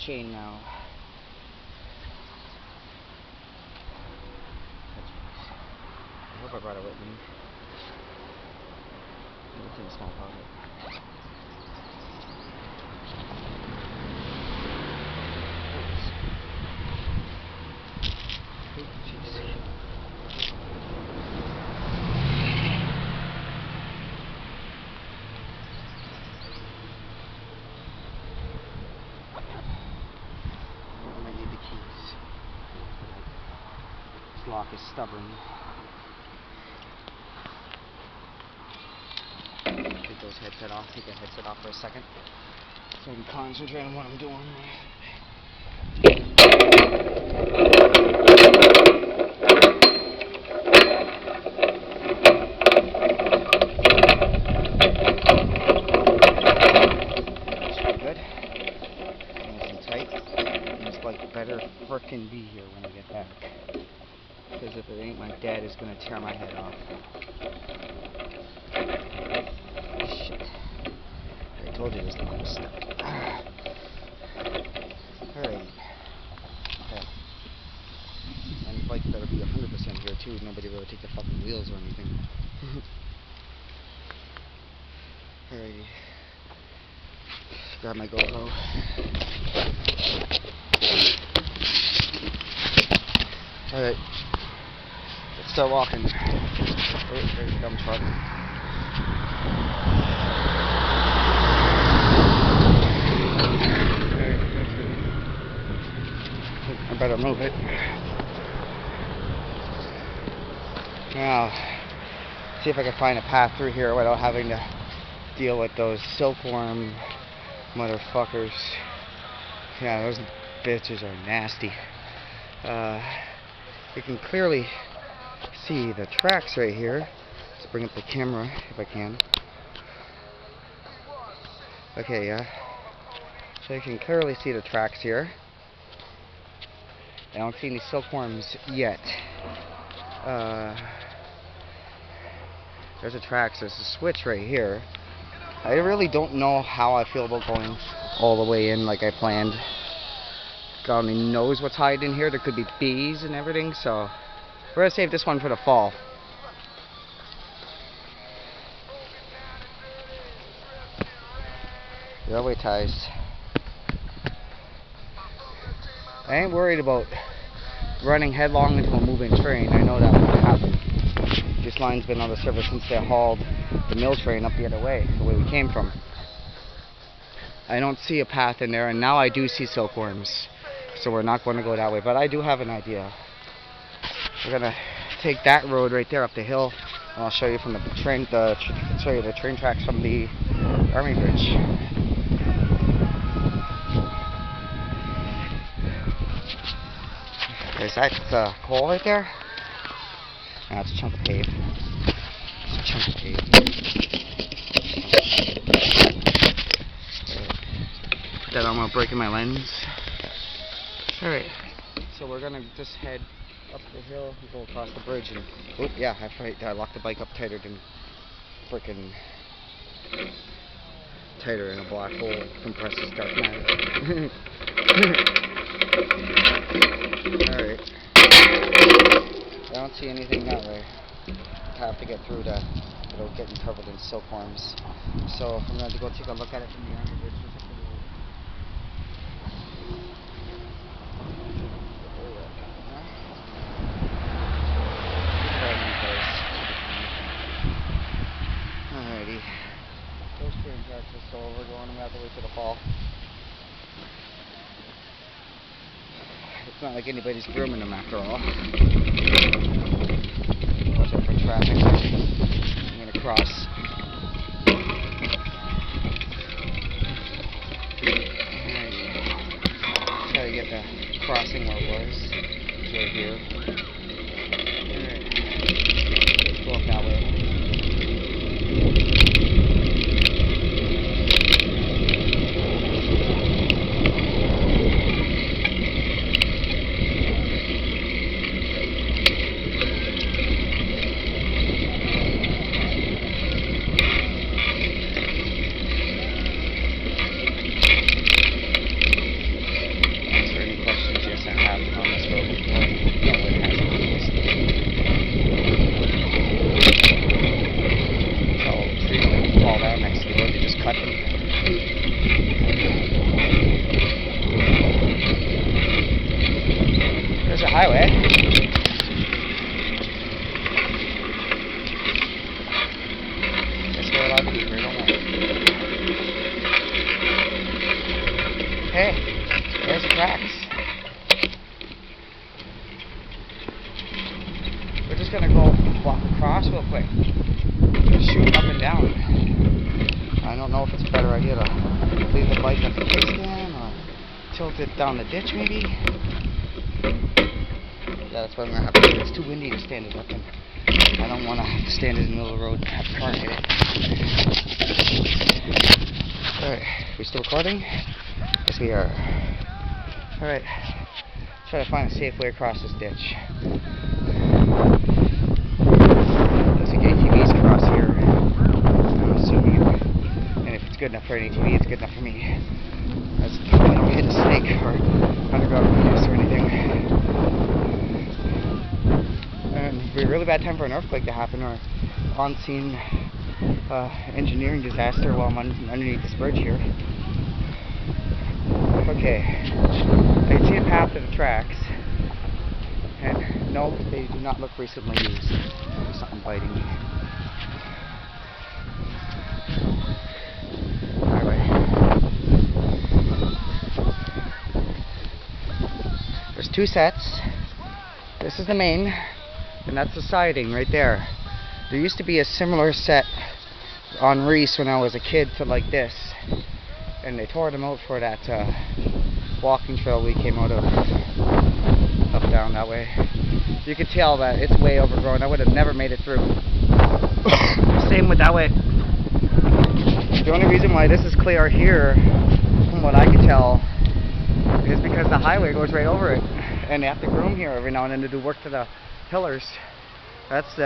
chain now. I hope I brought it with me. It's in a small pocket. Lock is stubborn. Take those headset off. Take the headset off for a second, so I can concentrate on what I'm doing. That's pretty good. Nice and tight. It's like better frickin' be here when I get back. Because if it ain't, my dad is going to tear my head off. Shit. I told you this thing was stuck. Alright. Okay. And the bike better be 100% here too. Nobody will ever take the fucking wheels or anything. Alrighty. Grab my GoPro. Alright. Let's start walking. Oh, there's a dump truck. I better move it. Now, see if I can find a path through here without having to deal with those silkworm motherfuckers. Yeah, those bitches are nasty. You can clearly see the tracks right here. Let's bring up the camera if I can. Okay, yeah. So you can clearly see the tracks here. I don't see any silkworms yet. There's the tracks. There's a switch right here. I really don't know how I feel about going all the way in like I planned. God only knows what's hiding here. There could be bees and everything, so we're gonna save this one for the fall. Railway ties. I ain't worried about running headlong into a moving train. I know that won't happen. This line's been on the service since they hauled the mill train up the other way, the way we came from. I don't see a path in there, and now I do see silkworms. So we're not going to go that way, but I do have an idea. We're gonna take that road right there up the hill, and I'll show you from the train. Show you the train tracks from the Army Bridge. Is that coal right there? No, it's a chunk of pave. It's a chunk of pave. Put that on while breaking my lens. Alright, so we're gonna just head up the hill and go across the bridge and, oh yeah, I locked the bike up tighter than frickin' tighter in a black hole compresses dark matter. Alright, I don't see anything that way. I have to get through that without getting covered in silkworms. So I'm going to go take a look at it from the Army Bridge. Alrighty. Those train tracks are still overgrown. I'm going to have to wait till the fall. It's not like anybody's grooming them after all. Watch out for traffic. I'm going to cross. Try to get the crossing where it was. It's right here. Alright. Let's go up that way. highway. Guess we're allowed to be here, don't we? Hey, there's the tracks. We're just gonna go walk across real quick. Just shoot up and down. I don't know if it's a better idea to leave the bike at the kickstand or tilt it down the ditch maybe. Yeah, that's what I'm gonna have to do. It's too windy to stand it up in. I don't want to have to stand it in the middle of the road and have a car hit it. Alright, we still recording? Yes, we are. Alright, try to find a safe way across this ditch. Looks like ATVs across here, I'm assuming. And if it's good enough for an ATV, it's good enough for me. I don't hit a snake or underground penis or anything. And it'd be a really bad time for an earthquake to happen or on-scene engineering disaster while I'm underneath this bridge here. Okay, I can see a path to the tracks, and no, they do not look recently used. There's something biting me. Highway. There's two sets. This is the main, and that's the siding right there. There used to be a similar set on Reese when I was a kid to like this, and they tore them out for that walking trail we came out of, up down that way. You can tell that it's way overgrown. I would have never made it through. Same with that way. The only reason why this is clear here, from what I can tell, is because the highway goes right over it, and they have to groom here every now and then to do work to the pillars. That's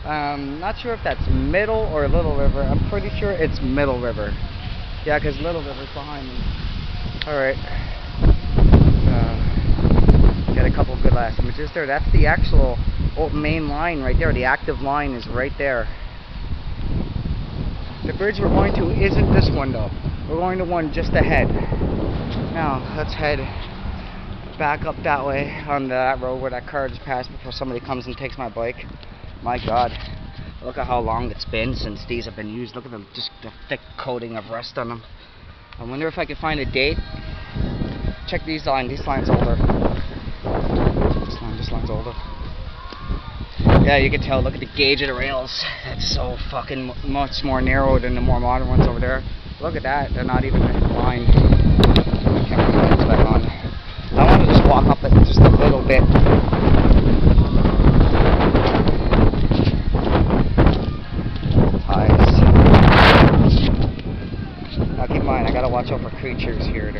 not sure if that's Middle or Little River. I'm pretty sure it's Middle River. Yeah, because Little River's behind me. Alright. Got a couple of good last images there. That's the actual old main line right there. The active line is right there. The bridge we're going to isn't this one though. We're going to one just ahead. Now, let's head back up that way on that road where that car just passed before somebody comes and takes my bike. My God, look at how long it's been since these have been used. Look at them, just the thick coating of rust on them. I wonder if I could find a date. Check these lines. This line's older. This line's older. Yeah, you can tell. Look at the gauge of the rails. It's so fucking much more narrow than the more modern ones over there. Look at that. They're not even in line. Can't put the lights back on. I want to just walk up it just a little bit. Now keep in mind, I gotta watch out for creatures here.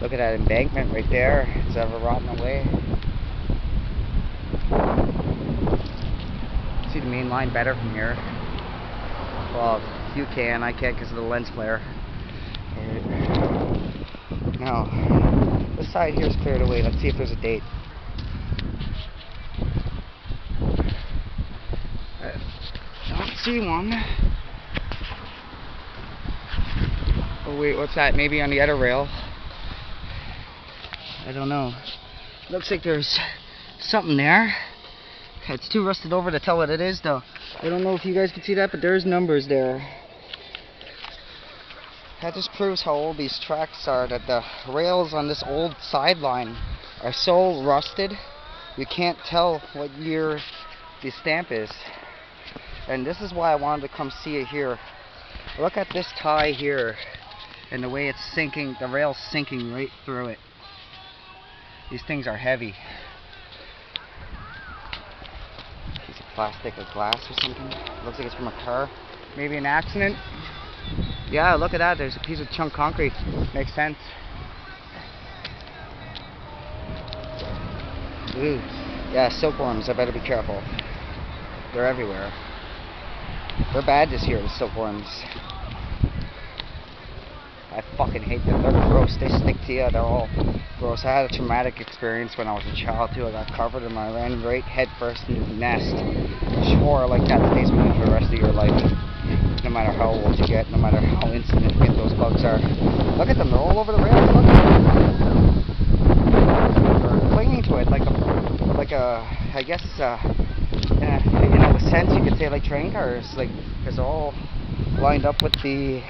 Look at that embankment right there. It's ever rotting away. See the main line better from here. Well, you can. I can't because of the lens flare. Right. Now, this side here is cleared away. Let's see if there's a date. I don't see one. Oh wait, what's that? Maybe on the other rail. I don't know. Looks like there's something there. It's too rusted over to tell what it is though. I don't know if you guys can see that, but there's numbers there. That just proves how old these tracks are, that the rails on this old sideline are so rusted you can't tell what year the stamp is. And this is why I wanted to come see it here. Look at this tie here and the way it's sinking, the rail's sinking right through it. These things are heavy. Piece of plastic or glass or something. Looks like it's from a car. Maybe an accident. Yeah, look at that. There's a piece of chunk concrete. Makes sense. Ooh. Yeah, silkworms. I better be careful. They're everywhere. They're bad this year, the silkworms. I fucking hate them. They're gross. They stick to you. They're all gross. I had a traumatic experience when I was a child too. I got covered and I ran right head first into the nest. I swore like that stays with you for the rest of your life. No no matter how old you get, no matter how insignificant those bugs are. Look at them, they're all over the rails. Look at them. They're clinging to it like a I guess, in a sense you could say like train cars, like, because they're all lined up with the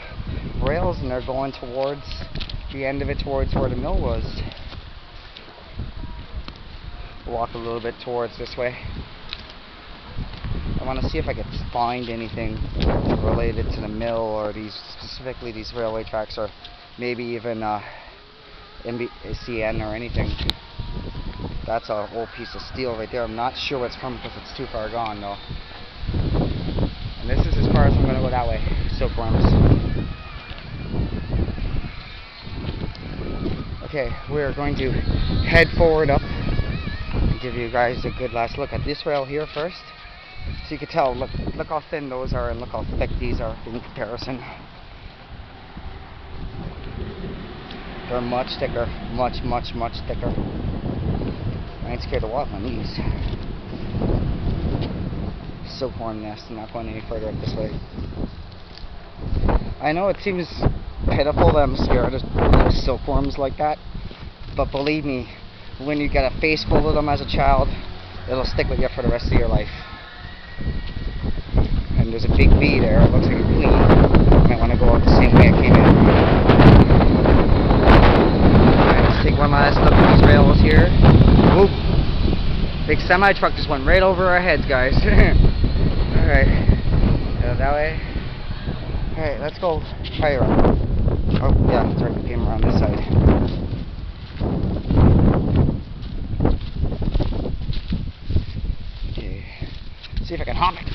rails and they're going towards the end of it, towards where the mill was. Walk a little bit towards this way. I want to see if I could find anything related to the mill or specifically these railway tracks, or maybe even CN or anything. That's a whole piece of steel right there. I'm not sure where it's from because it's too far gone though. And this is as far as I'm going to go that way. Silkworms. Okay, we're going to head forward up and give you guys a good last look at this rail here first. So you can tell, look how thin those are and look how thick these are in comparison. They're much thicker, much thicker. I ain't scared to walk on these. Silkworm nest, I'm not going any further up this way. I know it seems pitiful that I'm scared of silkworms like that, but believe me, when you get a face full of them as a child, it'll stick with you for the rest of your life. And there's a big V there, it looks like a queen. Might want to go out the same way I came in. Alright, let's take one last look at these rails here. Whoop! Big semi truck just went right over our heads, guys. Alright, go that way. Alright, let's go higher up. Oh, yeah, that's right, we came around this side. Okay, see if I can hop it.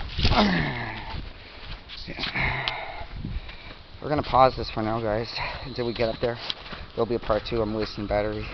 Yeah. We're gonna pause this for now, guys, until we get up there. There'll be a part 2. I'm wasting battery.